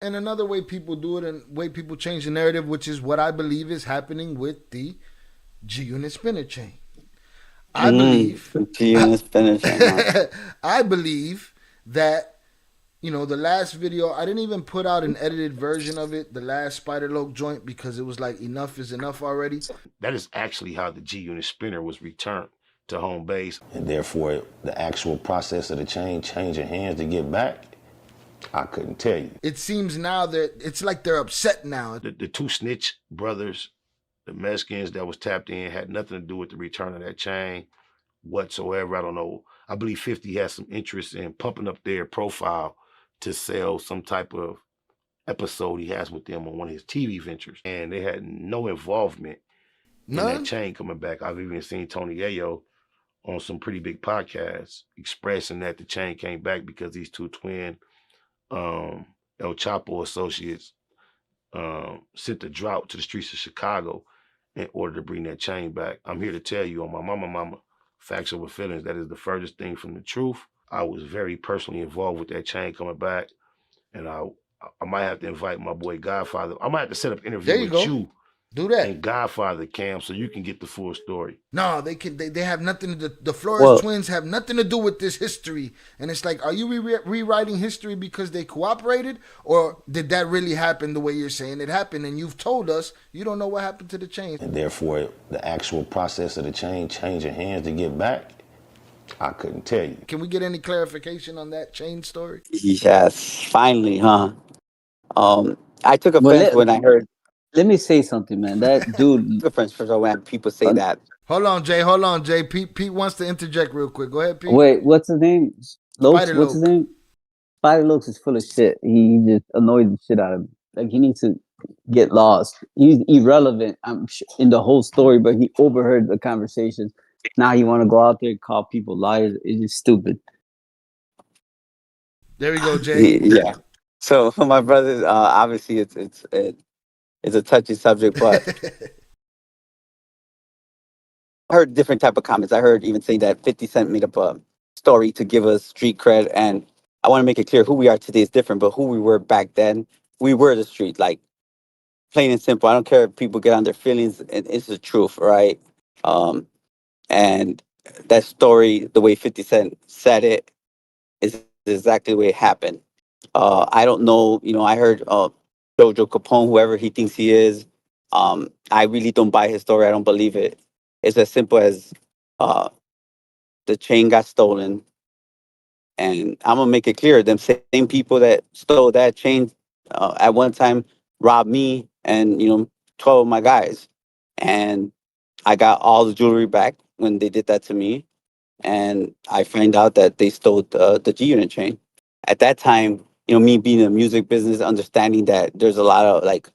And another way people do it and way people change the narrative, which is what I believe is happening with the G Unit spinner chain. I believe, I, G Unit spinach, huh? I believe that the last video, I didn't even put out an edited version of it, the last Spider Loc joint, because it was like enough is enough already. That is actually how the G Unit spinner was returned to home base. And therefore, the actual process of the chain changing hands to get back, I couldn't tell you. It seems now that it's like they're upset now. The two snitch brothers, the Mexicans that was tapped in, had nothing to do with the return of that chain whatsoever. I don't know. I believe 50 has some interest in pumping up their profile to sell some type of episode he has with them on one of his TV ventures. And they had no involvement in that None? chain coming back. I've even seen Tony Yayo on some pretty big podcasts expressing that the chain came back because these two twin um, El Chapo associates sent the drought to the streets of Chicago in order to bring that chain back. I'm here to tell you on my mama, facts over feelings, that is the furthest thing from the truth. I was very personally involved with that chain coming back, and I might have to invite my boy Godfather. I might have to set up an There interview you with go. you Do that. and Godfather Cam so you can get the full story. No, they can. They have nothing. The Flores Well, twins have nothing to do with this history. And it's like, are you rewriting history because they cooperated, or did that really happen the way you're saying it happened? And you've told us you don't know what happened to the chain. And therefore, the actual process of the chain changing hands to get back, I couldn't tell you. Can we get any clarification on that chain story? yes, finally, huh? I took Well, offense when I heard let me say something, man. That dude, offense for when people say uh, that. Hold on, Jay. Hold on, Jay. Pete wants to interject real quick. Go ahead, Pete. wait, what's his name? Lokes? Spider What's his Loc. name? Spider Looks is full of shit. He just annoys the shit out of me. Like he needs to get lost. He's irrelevant. In the whole story, but he overheard the conversation. Now he want to go out there and call people liars. It's just stupid. There we go, Jay. Yeah. So for my brothers, obviously it's a touchy subject, but I heard different type of comments. I heard even saying that 50 Cent made up a story to give us street cred, and I want to make it clear who we are today is different, but who we were back then, we were the street, like plain and simple. I don't care if people get on their feelings, it's the truth, right? Um, and that story, the way 50 Cent said it, is exactly the way it happened. I don't know, I heard Jojo Capone, whoever he thinks he is. I really don't buy his story. I don't believe it. It's as simple as uh, the chain got stolen, and I'm gonna make it clear: them same people that stole that chain at one time robbed me and 12 of my guys, and I got all the jewelry back when they did that to me, and I find out that they stole the G Unit chain. At that time, me being in the music business, understanding that there's a lot of like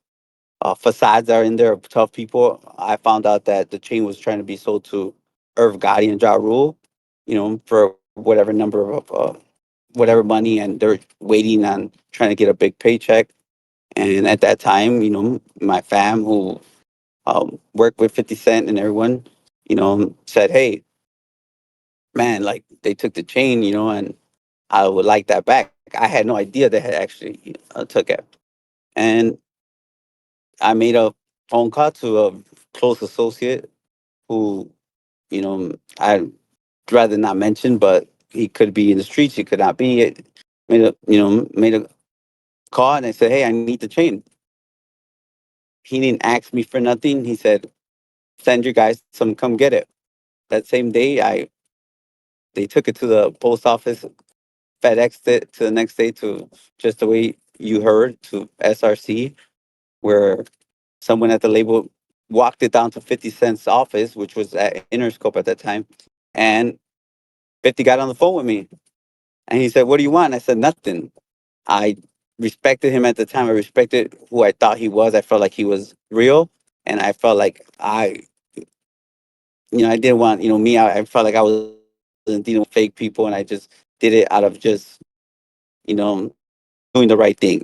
facades are in there of tough people, I found out that the chain was trying to be sold to Irv Gotti and Ja Rule, for whatever number of whatever money, and they're waiting on trying to get a big paycheck. And at that time, my fam who worked with 50 Cent and everyone, said, hey, man, like they took the chain, and I would like that back. I had no idea they had actually took it. And I made a phone call to a close associate who, I'd rather not mention, but he could be in the streets, he could not be. Made a call and I said, hey, I need the chain. He didn't ask me for nothing. He said, send your guys some, come get it. That same day, they took it to the post office, FedExed it to the next day to just the way you heard to SRC, where someone at the label walked it down to 50 Cent's office, which was at Interscope at that time. And 50 got on the phone with me. And he said, what do you want? I said, nothing. I respected him at the time. I respected who I thought he was. I felt like he was real. And I felt like I didn't want, me, I felt like I wasn't dealing with fake people. And I just did it out of just, you know, doing the right thing.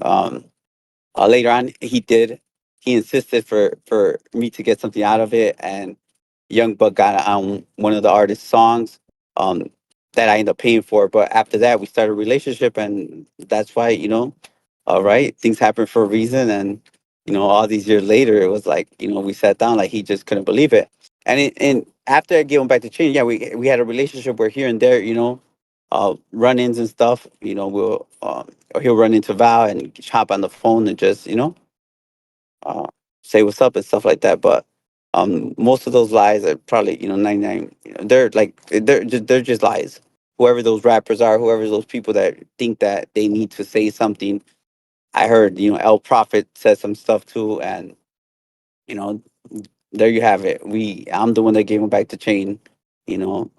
Later on, he insisted for me to get something out of it. And Young Buck got on one of the artist's songs um, that I ended up paying for. But after that, we started a relationship. And that's why, all right, things happen for a reason. And, all these years later, it was like, we sat down, like he just couldn't believe it. And after I gave him back to Chain, yeah, we had a relationship where here and there, run-ins and stuff, or he'll run into Val and hop on the phone and just, uh, say what's up and stuff like that. But most of those lies are probably 99. They're just lies. Whoever those rappers are, whoever those people that think that they need to say something. I heard El Prophet said some stuff too, and you know there you have it. I'm the one that gave him back the chain. You know,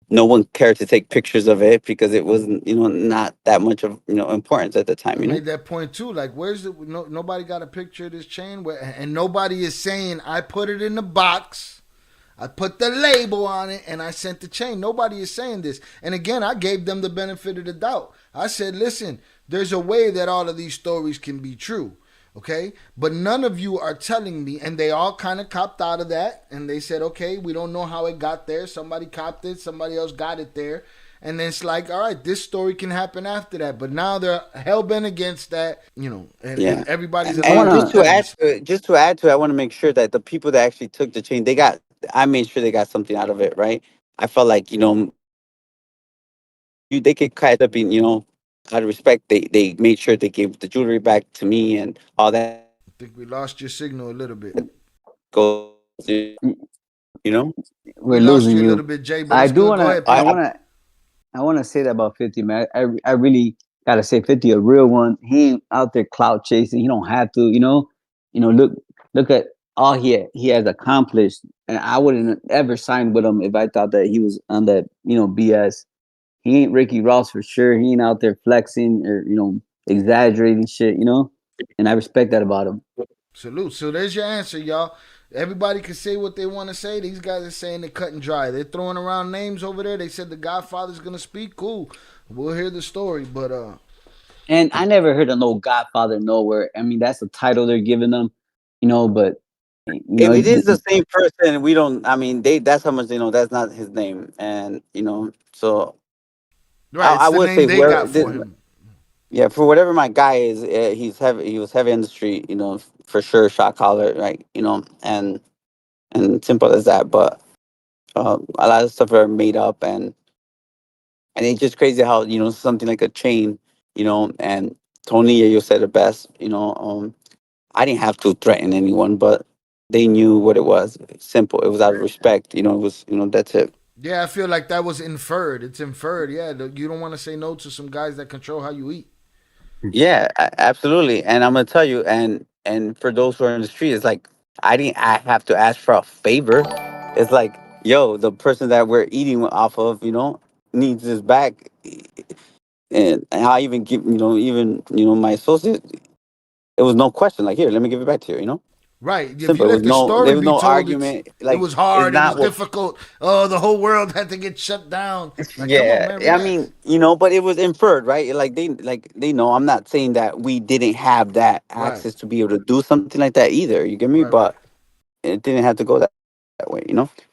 no one cared to take pictures of it because it wasn't not that much of importance at the I time. made that point too. Like, where's the nobody got a picture of this chain, and nobody is saying I put it in the box, I put the label on it, and I sent the chain. Nobody is saying this. And again, I gave them the benefit of the doubt. I said, listen, there's a way that all of these stories can be true. Okay, but none of you are telling me, and they all kind of copped out of that, and they said, okay, we don't know how it got there. Somebody copped it, somebody else got it there, and then it's like, all right, this story can happen after that. But now they're hell bent against that, Yeah. and everybody's I And aligned wanna with them. just to add to it, I want to make sure that the people that actually took the chain, I made sure they got something out of it, right? I felt like, they could kind of be, out of respect, they made sure they gave the jewelry back to me and all that I think we lost your signal a little bit. goes, you know? We we're lost losing you a you. little bit, Jay, but I it's do good. Go wanna ahead, I I, Pete. I wanna I wanna say that about 50, man. I really gotta say 50 a real one. He ain't out there clout chasing. He don't have to, look at all he has accomplished. And I wouldn't ever sign with him if I thought that he was on that, BS. He ain't Ricky Ross for sure. He ain't out there flexing or, exaggerating shit. And I respect that about him. Salute. So there's your answer, y'all. Everybody can say what they want to say. These guys are saying it cut and dry. They're throwing around names over there. They said the Godfather's gonna speak. Cool. We'll hear the story, but And I never heard of no Godfather nowhere. I mean, that's the title they're giving them, but if it is the same person, we don't, I mean, that's how much they know that's not his name. And, so right, it's I the would name say they whoever, got for him. yeah, for whatever my guy is, he was heavy on the street, for sure, shot caller, right? And simple as that. But a lot of stuff are made up, and it's just crazy how something like a chain, and Tony you said it best. I didn't have to threaten anyone, but they knew what it was. Simple. It was out of respect. It was that's it. Yeah, I feel like that was inferred. It's inferred. Yeah, you don't want to say no to some guys that control how you eat. Yeah, absolutely. And I'm gonna tell you, and for those who are in the street, it's like I have to ask for a favor. It's like, yo, the person that we're eating off of, needs this back. And I even give, even my associate, it was no question. Like, here, let me give it back to you. Right. If you Simple. let the story There was be no told, argument. it Like, was it's hard. It was not what. difficult. Oh, the whole world had to get shut down. Like, come on, Yeah, man, I relax. mean, but it was inferred, right? Like they know. I'm not saying that we didn't have that Right. access to be able to do something like that either. You get me? Right. Right. But it didn't have to go that way.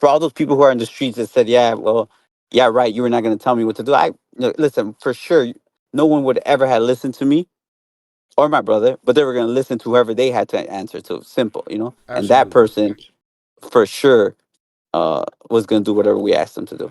For all those people who are in the streets that said, "Yeah, well, yeah, right, you were not going to tell me what to do." Listen, for sure, no one would ever have listened to me or my brother, but they were going to listen to whoever they had to answer to. Simple. And that Absolutely. person, for sure, was going to do whatever we asked them to do.